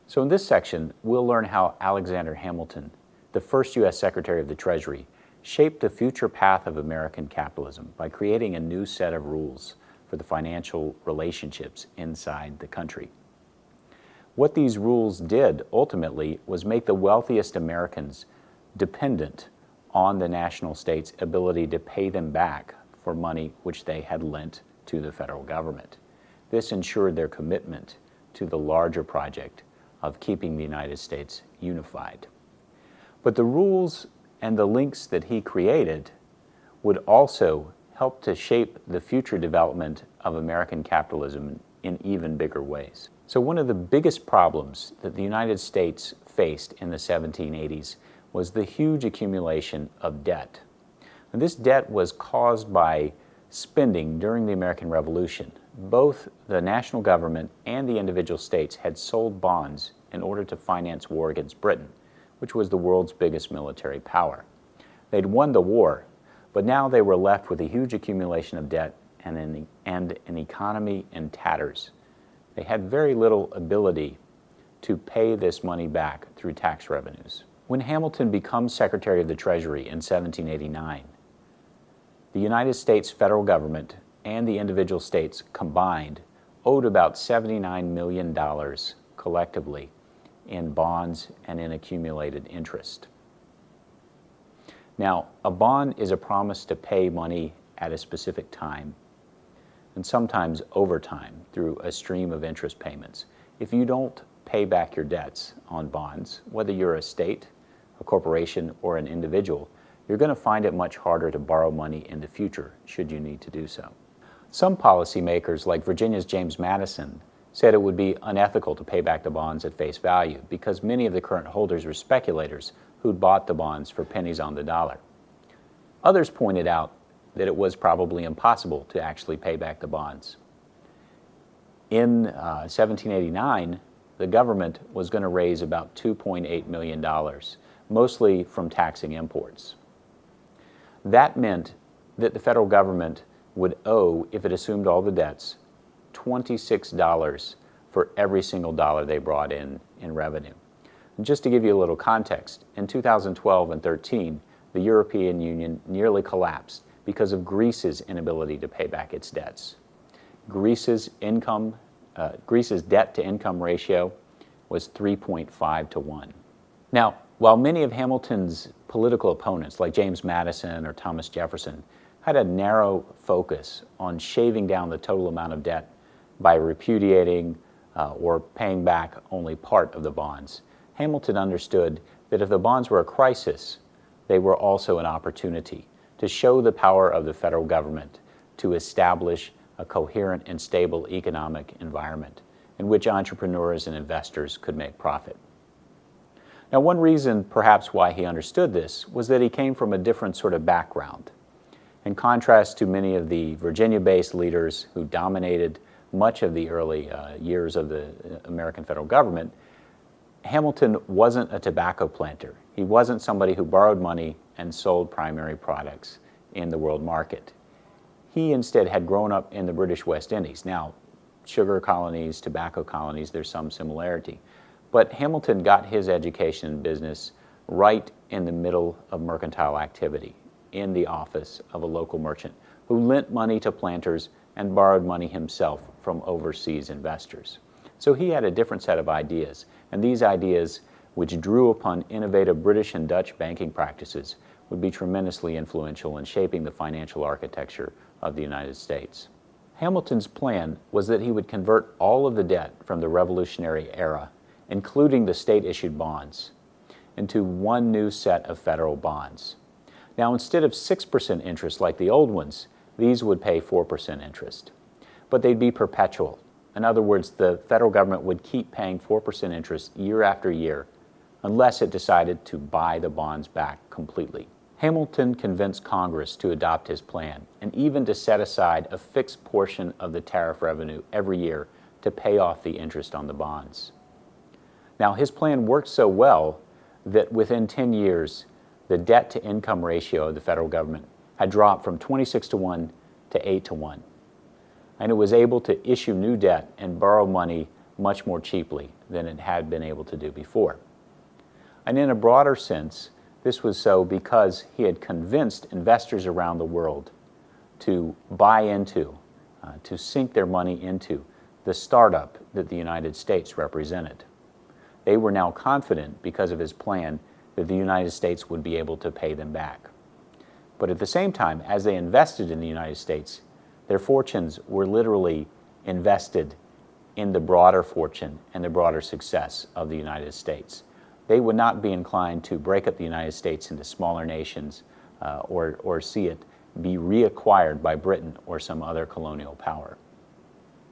So in this section, we'll learn how Alexander Hamilton, the first U.S. Secretary of the Treasury, shaped the future path of American capitalism by creating a new set of rules for the financial relationships inside the country. What these rules did ultimately was make the wealthiest Americans dependent on the national state's ability to pay them back for money which they had lent to the federal government. This ensured their commitment to the larger project of keeping the United States unified. But the rules and the links that he created would also help to shape the future development of American capitalism in even bigger ways. So one of the biggest problems that the United States faced in the 1780s was the huge accumulation of debt. And this debt was caused by spending during the American Revolution. Both the national government and the individual states had sold bonds in order to finance war against Britain, which was the world's biggest military power. They'd won the war, but now they were left with a huge accumulation of debt and an economy in tatters. They had very little ability to pay this money back through tax revenues. When Hamilton becomes Secretary of the Treasury in 1789, the United States federal government and the individual states combined owed about $79 million collectively in bonds and in accumulated interest. Now, a bond is a promise to pay money at a specific time, and sometimes over time through a stream of interest payments. If you don't pay back your debts on bonds, whether you're a state, a corporation, or an individual, you're going to find it much harder to borrow money in the future should you need to do so. Some policymakers, like Virginia's James Madison, said it would be unethical to pay back the bonds at face value because many of the current holders were speculators who'd bought the bonds for pennies on the dollar. Others pointed out that it was probably impossible to actually pay back the bonds. In 1789, the government was going to raise about $2.8 million, mostly from taxing imports. That meant that the federal government would owe, if it assumed all the debts, $26 for every single dollar they brought in revenue. And just to give you a little context, in 2012 and 13, the European Union nearly collapsed because of Greece's inability to pay back its debts. Greece's debt-to-income ratio was 3.5 to 1. Now, while many of Hamilton's political opponents, like James Madison or Thomas Jefferson, had a narrow focus on shaving down the total amount of debt by repudiating or paying back only part of the bonds, Hamilton understood that if the bonds were a crisis, they were also an opportunity to show the power of the federal government to establish a coherent and stable economic environment in which entrepreneurs and investors could make profit. Now, one reason perhaps why he understood this was that he came from a different sort of background. In contrast to many of the Virginia-based leaders who dominated much of the early years of the American federal government, Hamilton wasn't a tobacco planter. He wasn't somebody who borrowed money and sold primary products in the world market. He instead had grown up in the British West Indies. Now, sugar colonies, tobacco colonies, there's some similarity. But Hamilton got his education in business right in the middle of mercantile activity, in the office of a local merchant who lent money to planters and borrowed money himself from overseas investors. So he had a different set of ideas, and these ideas, which drew upon innovative British and Dutch banking practices, would be tremendously influential in shaping the financial architecture of the United States. Hamilton's plan was that he would convert all of the debt from the Revolutionary era, including the state-issued bonds, into one new set of federal bonds. Now, instead of 6% interest like the old ones, these would pay 4% interest. But they'd be perpetual. In other words, the federal government would keep paying 4% interest year after year unless it decided to buy the bonds back completely. Hamilton convinced Congress to adopt his plan and even to set aside a fixed portion of the tariff revenue every year to pay off the interest on the bonds. Now, his plan worked so well that within 10 years, the debt-to-income ratio of the federal government had dropped from 26 to 1 to 8 to 1. And it was able to issue new debt and borrow money much more cheaply than it had been able to do before. And in a broader sense, this was so because he had convinced investors around the world to buy into, to sink their money into the startup that the United States represented. They were now confident, because of his plan, that the United States would be able to pay them back. But at the same time, as they invested in the United States, their fortunes were literally invested in the broader fortune and the broader success of the United States. They would not be inclined to break up the United States into smaller nations or see it be reacquired by Britain or some other colonial power.